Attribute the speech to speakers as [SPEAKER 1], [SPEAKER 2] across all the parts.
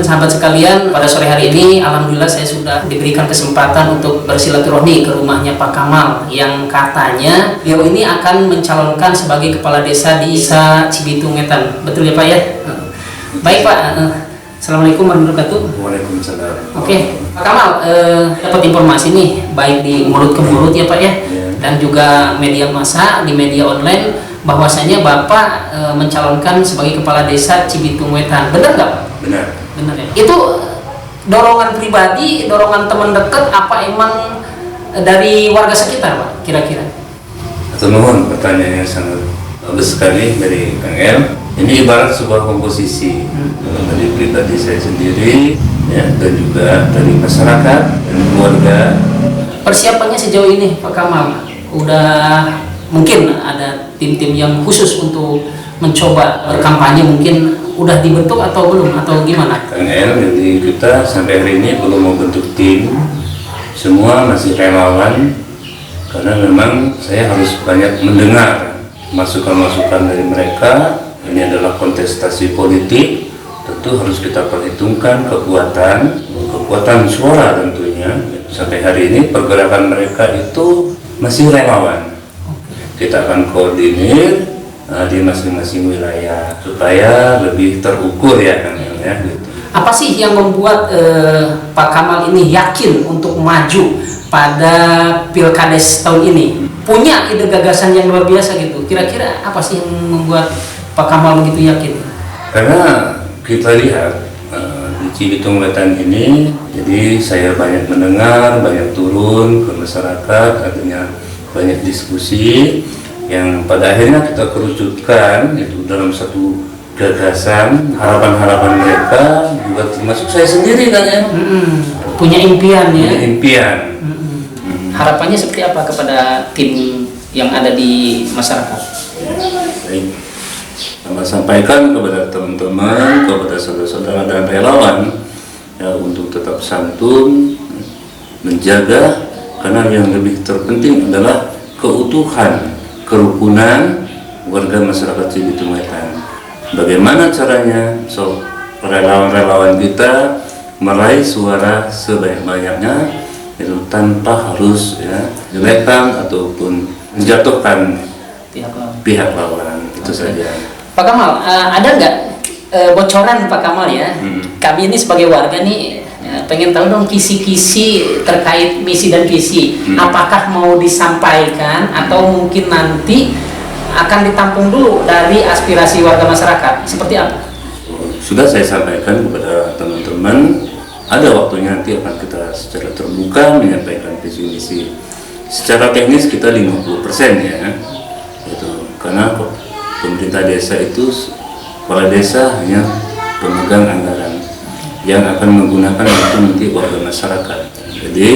[SPEAKER 1] sahabat sekalian, pada sore hari ini alhamdulillah saya sudah diberikan kesempatan untuk bersilaturahmi ke rumahnya Pak Kamal yang katanya beliau ini akan mencalonkan sebagai kepala desa di Desa Cibitung Wetan. Betul ya Pak ya? Baik Pak, Assalamualaikum warahmatullahi wabarakatuh.
[SPEAKER 2] Waalaikumsalam.
[SPEAKER 1] Oke, Pak Kamal, dapat informasi nih baik di mulut ke mulut ya Pak ya, dan juga media massa di media online bahwasanya Bapak mencalonkan sebagai kepala desa Cibitung Wetan. Benar nggak Pak?
[SPEAKER 2] Benar.
[SPEAKER 1] Benar ya. Itu dorongan pribadi, dorongan teman dekat, apa emang dari warga sekitar Pak kira-kira?
[SPEAKER 2] Atau mohon pertanyaannya sangat bagus sekali dari Kang El. Ini ibarat sebuah komposisi dari pribadi saya sendiri, ya, dan juga dari masyarakat dan keluarga.
[SPEAKER 1] Persiapannya sejauh ini Pak Kamal, udah mungkin ada tim-tim yang khusus untuk mencoba berkampanye, mungkin udah dibentuk atau belum, atau gimana?
[SPEAKER 2] Kang El, jadi kita sampai hari ini belum membentuk tim, semua masih relawan, karena memang saya harus banyak mendengar masukan-masukan dari mereka. Ini adalah kontestasi politik, tentu harus kita perhitungkan kekuatan suara tentunya. Sampai hari ini pergerakan mereka itu masih relawan. Kita akan koordinir di masing-masing wilayah supaya lebih terukur ya Kang El ya. Gitu.
[SPEAKER 1] Apa sih yang membuat Pak Kamal ini yakin untuk maju pada Pilkades tahun ini? Punya ide gagasan yang luar biasa gitu. Kira-kira apa sih yang membuat Pak Kamal begitu yakin?
[SPEAKER 2] Karena kita lihat di Cibitung Wetan ini, jadi saya banyak mendengar, banyak turun ke masyarakat, artinya banyak diskusi yang pada akhirnya kita kerucutkan itu dalam satu gagasan, harapan-harapan mereka juga termasuk saya sendiri kan ya.
[SPEAKER 1] Punya impian ya.
[SPEAKER 2] Punya impian.
[SPEAKER 1] Harapannya seperti apa kepada tim yang ada di masyarakat?
[SPEAKER 2] Baik. Saya sampaikan kepada teman-teman, kepada saudara-saudara dan relawan ya, untuk tetap santun, menjaga. Karena yang lebih terpenting adalah keutuhan, kerukunan warga masyarakat Cibitung Wetan. Bagaimana caranya relawan-relawan kita meraih suara sebanyak-banyaknya itu tanpa harus ya jelekkan ataupun menjatuhkan pihak lawan. Itu saja.
[SPEAKER 1] Pak Kamal, ada nggak bocoran Pak Kamal ya? Kami ini sebagai warga nih pengen tahu dong kisi-kisi terkait misi dan visi. Apakah mau disampaikan atau mungkin nanti akan ditampung dulu dari aspirasi warga masyarakat? Seperti apa?
[SPEAKER 2] Sudah saya sampaikan kepada teman-teman, ada waktunya nanti akan kita secara terbuka menyampaikan visi misi. Secara teknis kita 50% ya. Itu karena pemerintah desa itu, kepala desa hanya pemegang anggaran yang akan menggunakan itu nanti warga masyarakat. Jadi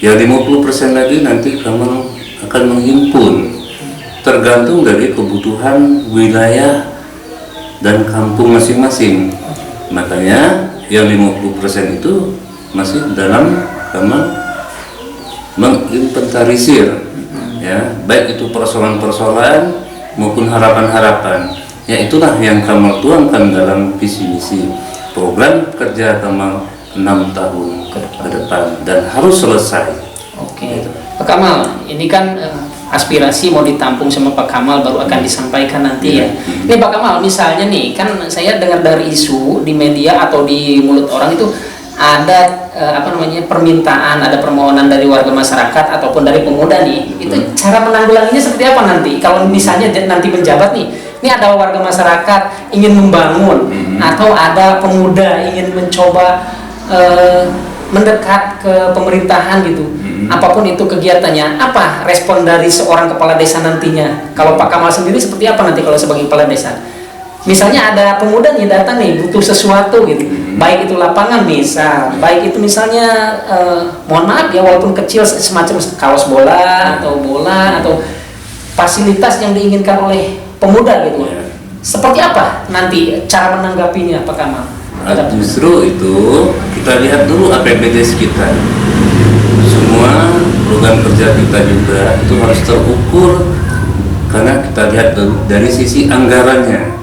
[SPEAKER 2] yang 50% lagi nanti kamu akan menghimpun tergantung dari kebutuhan wilayah dan kampung masing-masing. Makanya yang 50% itu masih dalam kamar menginventarisir ya, baik itu persoalan-persoalan maupun harapan-harapan. Ya itulah yang Kamal tuangkan dalam visi misi program kerja Kamal 6 tahun ke depan dan harus selesai.
[SPEAKER 1] Oke. Gitu. Pak Kamal, ini kan aspirasi mau ditampung sama Pak Kamal baru akan disampaikan nanti ya. Ini Pak Kamal, misalnya nih kan saya dengar dari isu di media atau di mulut orang itu ada permintaan, ada permohonan dari warga masyarakat ataupun dari pemuda nih. Itu cara menanggulanginya seperti apa nanti? Kalau misalnya nanti menjabat nih, ini ada warga masyarakat ingin membangun atau ada pemuda ingin mencoba mendekat ke pemerintahan gitu. Apapun itu kegiatannya, apa respon dari seorang kepala desa nantinya? Kalau Pak Kamal sendiri seperti apa nanti kalau sebagai kepala desa? Misalnya ada pemuda nih datang nih butuh sesuatu gitu, baik itu lapangan misal, baik itu misalnya mohon maaf ya walaupun kecil semacam kaos bola atau fasilitas yang diinginkan oleh pemuda gitu. Seperti apa nanti cara menanggapinya Pak Kamal?
[SPEAKER 2] Justru itu kita lihat dulu APBD kita. Semua program kerja kita juga itu harus terukur karena kita lihat dari sisi anggarannya.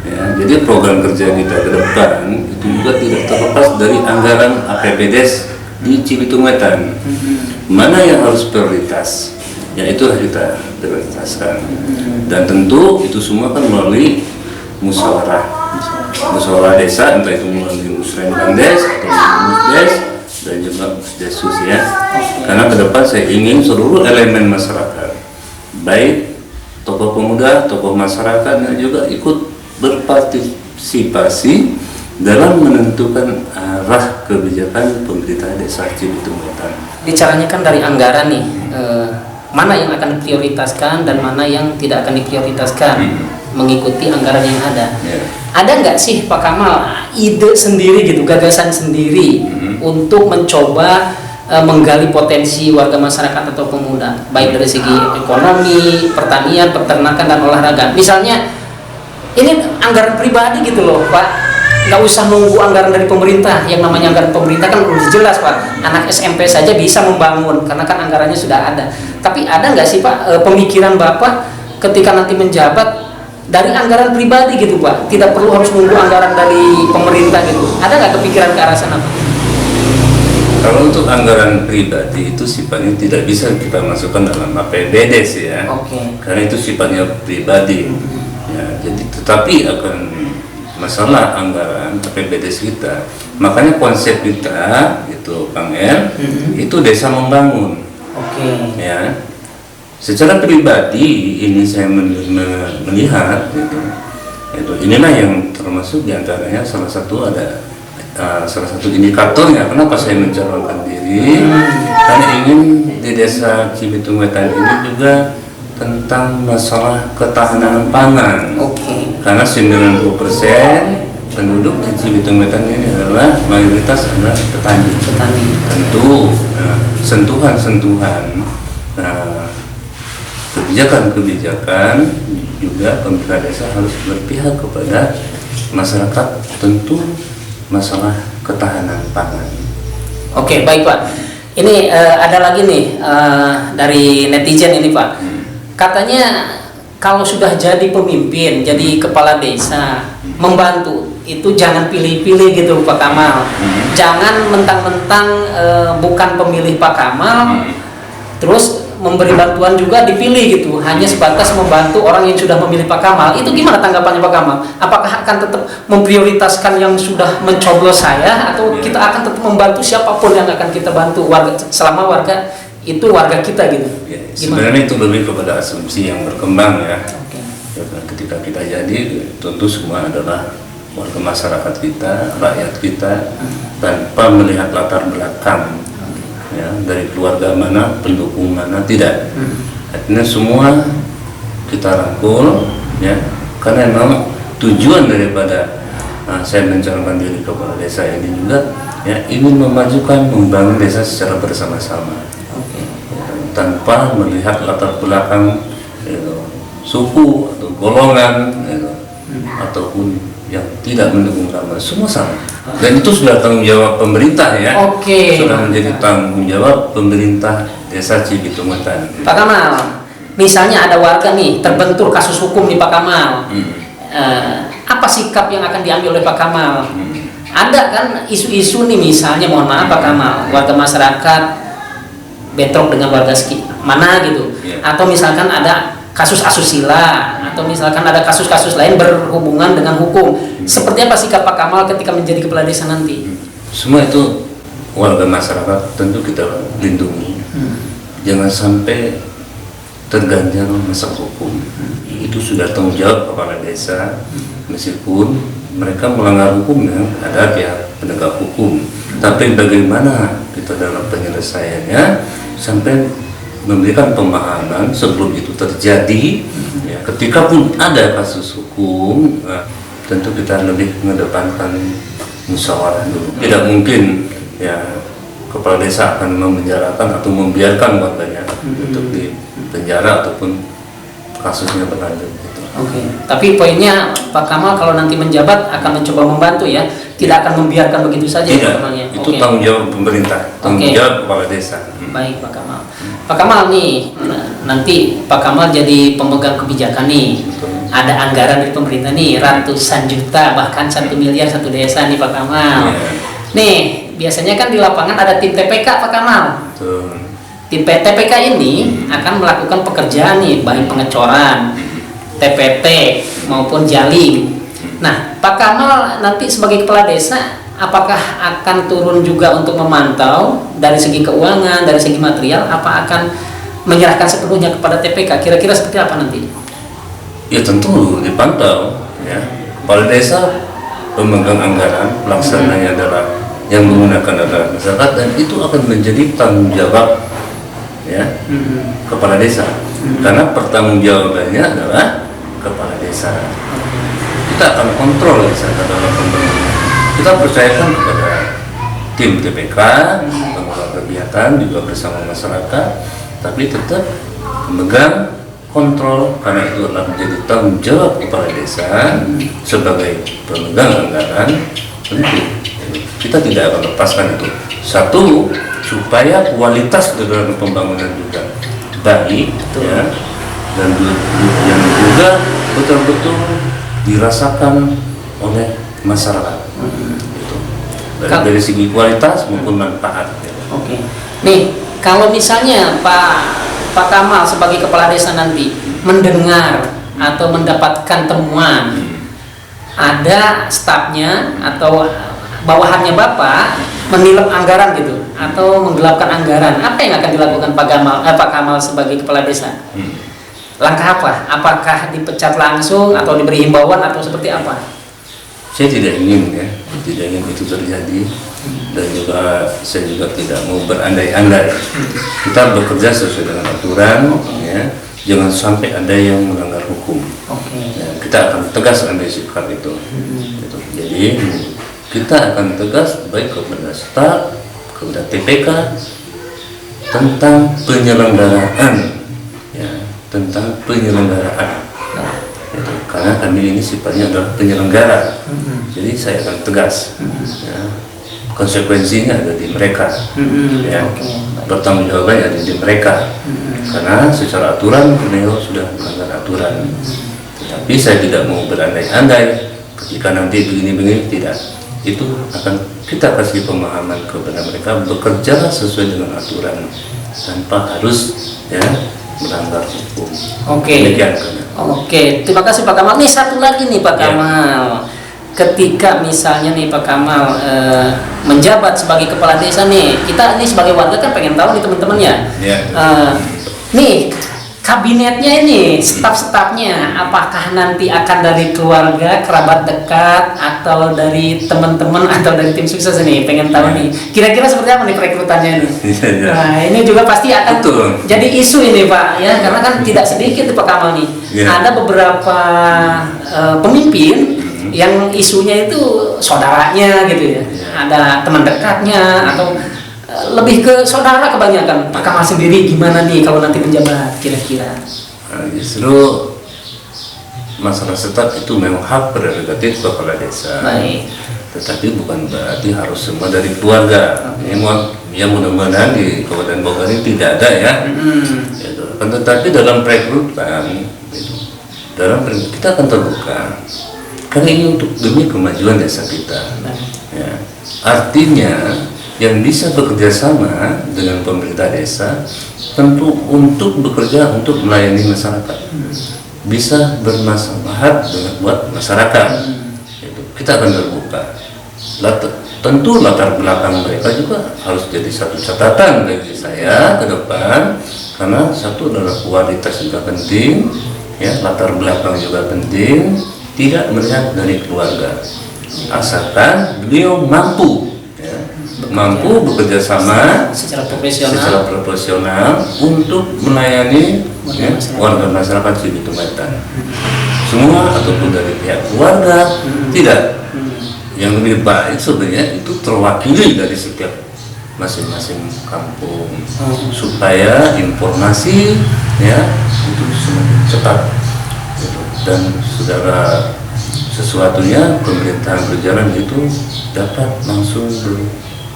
[SPEAKER 2] Ya, jadi program kerja kita ke depan itu juga juga tidak terlepas dari anggaran APBDes di Cibitung Wetan. Mana yang harus prioritas? Ya itu harus kita prioritaskan. Dan tentu itu semua kan melalui musyawarah desa, entah itu melalui Musrenbangdes atau Musdes dan juga Musdesus ya. Karena ke depan saya ingin seluruh elemen masyarakat, baik tokoh pemuda, tokoh masyarakat yang juga ikut berpartisipasi dalam menentukan arah kebijakan pemerintah desa Cibitung Wetan. Bicaranya
[SPEAKER 1] kan dari anggaran nih, mana yang akan diprioritaskan dan mana yang tidak akan diprioritaskan mengikuti anggaran yang ada. Ada nggak sih Pak Kamal ide sendiri gitu, gagasan sendiri untuk mencoba menggali potensi warga masyarakat atau pemuda, baik dari segi ekonomi, pertanian, peternakan dan olahraga. Misalnya ini anggaran pribadi gitu loh Pak, nggak usah nunggu anggaran dari pemerintah. Yang namanya anggaran pemerintah kan udah jelas Pak, anak SMP saja bisa membangun karena kan anggarannya sudah ada. Tapi ada nggak sih Pak pemikiran Bapak ketika nanti menjabat dari anggaran pribadi gitu Pak, tidak perlu harus nunggu anggaran dari pemerintah gitu? Ada nggak kepikiran ke arah sana Pak?
[SPEAKER 2] Kalau untuk anggaran pribadi itu sifatnya tidak bisa kita masukkan dalam APBD sih ya. Karena itu sifatnya pribadi. Ya, jadi tetapi akan masalah anggaran APBD kita. Makanya konsep kita itu Kang El, itu desa membangun. Ya. Secara pribadi ini saya melihat gitu. Inilah yang termasuk diantaranya salah satu indikatornya kenapa saya mencalonkan diri, karena ingin di desa Cibitung Wetan ini juga tentang masalah ketahanan pangan. Karena 90% penduduk di Cibitung Wetan ini adalah mayoritas adalah petani. Tentu sentuhan-sentuhan kebijakan juga pemerintah desa harus berpihak kepada masyarakat, tentu masalah ketahanan pangan.
[SPEAKER 1] Baik Pak. Ini ada lagi nih dari netizen ini Pak. Katanya kalau sudah jadi pemimpin, jadi kepala desa, membantu itu jangan pilih-pilih gitu Pak Kamal. Jangan mentang-mentang bukan pemilih Pak Kamal, terus memberi bantuan juga dipilih gitu, hanya sebatas membantu orang yang sudah memilih Pak Kamal. Itu gimana tanggapannya Pak Kamal? Apakah akan tetap memprioritaskan yang sudah mencoblos saya, atau kita akan tetap membantu siapapun yang akan kita bantu, warga, selama warga itu warga kita gitu?
[SPEAKER 2] Sebenarnya itu lebih kepada asumsi yang berkembang ya. Ketika kita jadi, tentu semua adalah warga masyarakat kita, rakyat kita, tanpa melihat latar belakang. Ya, dari keluarga mana, pendukung mana, tidak. Artinya semua kita rangkul ya, karena memang tujuan daripada saya mencalonkan diri kepala desa ini juga ya, ingin memajukan, membangun desa secara bersama-sama ya, tanpa melihat latar belakang suku atau golongan ataupun yang tidak mendukung kami, semua sama. Dan itu sudah tanggung jawab pemerintah ya. Sudah menjadi tanggung jawab pemerintah desa Cibitung Wetan.
[SPEAKER 1] Pak Kamal, misalnya ada warga nih terbentur kasus hukum di Pak Kamal, apa sikap yang akan diambil oleh Pak Kamal? Ada kan isu-isu nih, misalnya mohon maaf Pak Kamal, warga masyarakat bentrok dengan warga mana gitu, atau misalkan ada kasus asusila, atau misalkan ada kasus-kasus lain berhubungan dengan hukum. Seperti apa sikap Pak Kamal ketika menjadi kepala desa nanti?
[SPEAKER 2] Semua itu warga masyarakat tentu kita lindungi. Jangan sampai terganjal masalah hukum. Itu sudah tanggung jawab kepala desa, meskipun mereka melanggar hukum ya, ada pihak penegak hukum. Tapi bagaimana kita dalam penyelesaiannya sampai memberikan pemahaman sebelum itu terjadi ya, ketika pun ada kasus hukum tentu kita lebih mengedepankan musyawarah dulu. Tidak mungkin ya kepala desa akan memenjarakan atau membiarkan warganya untuk di penjara ataupun kasusnya berlanjut gitu.
[SPEAKER 1] Tapi poinnya Pak Kamal kalau nanti menjabat akan mencoba membantu ya, tidak akan membiarkan begitu saja.
[SPEAKER 2] Tidak, itu tanggung jawab pemerintah, tanggung jawab kepala desa.
[SPEAKER 1] Baik Pak Kamal. Pak Kamal nih, nanti Pak Kamal jadi pemegang kebijakan nih. ada anggaran dari pemerintah nih ratusan juta bahkan 1 miliar satu desa nih Pak Kamal. Nih biasanya kan di lapangan ada tim TPK Pak Kamal. Tim TPK ini akan melakukan pekerjaan nih baik pengecoran, TPT maupun jaling. Nah Pak Kamal nanti sebagai kepala desa apakah akan turun juga untuk memantau dari segi keuangan, dari segi material, apa akan menyerahkan sepenuhnya kepada TPK? Kira-kira seperti apa nanti?
[SPEAKER 2] Ya tentu dipantau ya. Kepala desa pemegang anggaran, pelaksananya adalah yang menggunakan adalah masyarakat, dan itu akan menjadi tanggung jawab ya kepala desa. Karena pertanggungjawabannya adalah kepala desa. Kita akan kontrol di sana dalam pembangunan. Kita percayakan kepada tim TPK pengelola kegiatan juga bersama masyarakat, tapi tetap memegang kontrol karena itu adalah menjadi tanggung jawab kepala desa sebagai pemegang anggaran. Tentu kita tidak akan lepaskan itu. Satu, supaya kualitas dalam pembangunan juga baik ya, dan yang juga betul-betul dirasakan oleh masyarakat. Dari segi kualitas maupun manfaat.
[SPEAKER 1] Oke. Nih, kalau misalnya Pak Kamal sebagai kepala desa nanti mendengar atau mendapatkan temuan ada stafnya atau bawahannya Bapak menilep anggaran gitu atau menggelapkan anggaran, apa yang akan dilakukan Pak Kamal sebagai kepala desa? Langkah apa? Apakah dipecat langsung atau diberi himbauan atau seperti apa?
[SPEAKER 2] Saya tidak ingin itu terjadi, dan juga saya juga tidak mau berandai-andai. Kita bekerja sesuai dengan aturan ya, jangan sampai ada yang melanggar hukum. Ya, kita akan tegas ambil sikap itu. Jadi kita akan tegas baik kepada staf, kepada TPK tentang penyelenggaraan ya, tentang penyelenggaraan. Karena kami ini sifatnya adalah penyelenggara, jadi saya akan tegas. Ya. Konsekuensinya ada di mereka, ya. Bertanggung jawabannya ada di mereka, karena secara aturan beliau sudah melanggar aturan. Tetapi saya tidak mau berandai-andai ketika nanti begini-begini, tidak. Itu akan kita kasih pemahaman kepada mereka, bekerja sesuai dengan aturan tanpa harus ya melanggar hukum. Demikian.
[SPEAKER 1] Oke, terima kasih Pak Kamal. Nih satu lagi nih Pak Kamal, ketika misalnya nih Pak Kamal menjabat sebagai kepala desa nih, kita nih sebagai warga kan pengen tahu nih teman-teman ya. Nih kabinetnya ini, staf-stafnya, apakah nanti akan dari keluarga, kerabat dekat, atau dari teman-teman, atau dari tim sukses ini? Pengen tahu nih, kira-kira seperti apa nih perekrutannya nih? Nah, ini juga pasti akan jadi isu ini Pak, ya, karena kan tidak sedikit Pak Kamal nih. Ada beberapa pemimpin yang isunya itu saudaranya gitu ya, ada teman dekatnya atau lebih ke saudara kebanyakan. Pak Kamal sendiri gimana nih kalau nanti menjabat kira-kira?
[SPEAKER 2] Justru masalah staf itu memang hak prerogatif kepala desa.
[SPEAKER 1] Baik.
[SPEAKER 2] Tetapi bukan berarti harus semua dari keluarga. Yang mudah-mudahan di Kabupaten Bogor ini tidak ada ya. Tetapi dalam perekrutan, kita akan terbuka. Karena ini untuk demi kemajuan desa kita. Ya. Artinya yang bisa bekerja sama dengan pemerintah desa tentu untuk bekerja untuk melayani masyarakat, bisa bermaslahat dengan buat masyarakat. Kita akan terbuka. Tentu latar belakang mereka juga harus jadi satu catatan bagi saya ke depan, karena satu adalah kualitas juga penting, ya, latar belakang juga penting, tidak melihat dari keluarga, asalkan beliau mampu bekerja sama
[SPEAKER 1] secara
[SPEAKER 2] profesional untuk melayani warga masyarakat Cibitung Wetan. Semua ataupun dari pihak keluarga tidak. Yang lebih baik sebenarnya itu terwakili dari setiap masing-masing kampung, supaya informasi ya itu semakin cepat dan saudara sesuatunya pemerintahan berjalan itu dapat langsung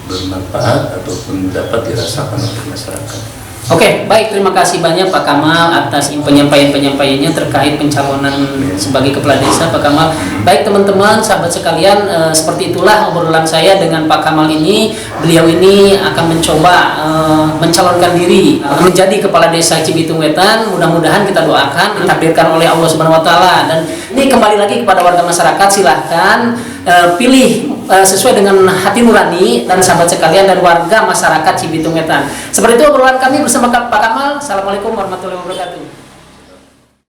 [SPEAKER 2] bermanfaat ataupun dapat dirasakan oleh masyarakat.
[SPEAKER 1] Oke, baik, terima kasih banyak Pak Kamal atas penyampaiannya terkait pencalonan sebagai kepala desa Pak Kamal. Baik teman-teman, sahabat sekalian, seperti itulah obrolan saya dengan Pak Kamal ini. Beliau ini akan mencoba mencalonkan diri menjadi kepala desa Cibitung Wetan. Mudah-mudahan kita doakan ditakdirkan oleh Allah Subhanahu wa taala. Dan ini kembali lagi kepada warga masyarakat, silahkan pilih sesuai dengan hati nurani dan sahabat sekalian dan warga masyarakat Cibitung Wetan. Seperti itu obrolan kami bersama Pak Kamal. Assalamualaikum warahmatullahi wabarakatuh.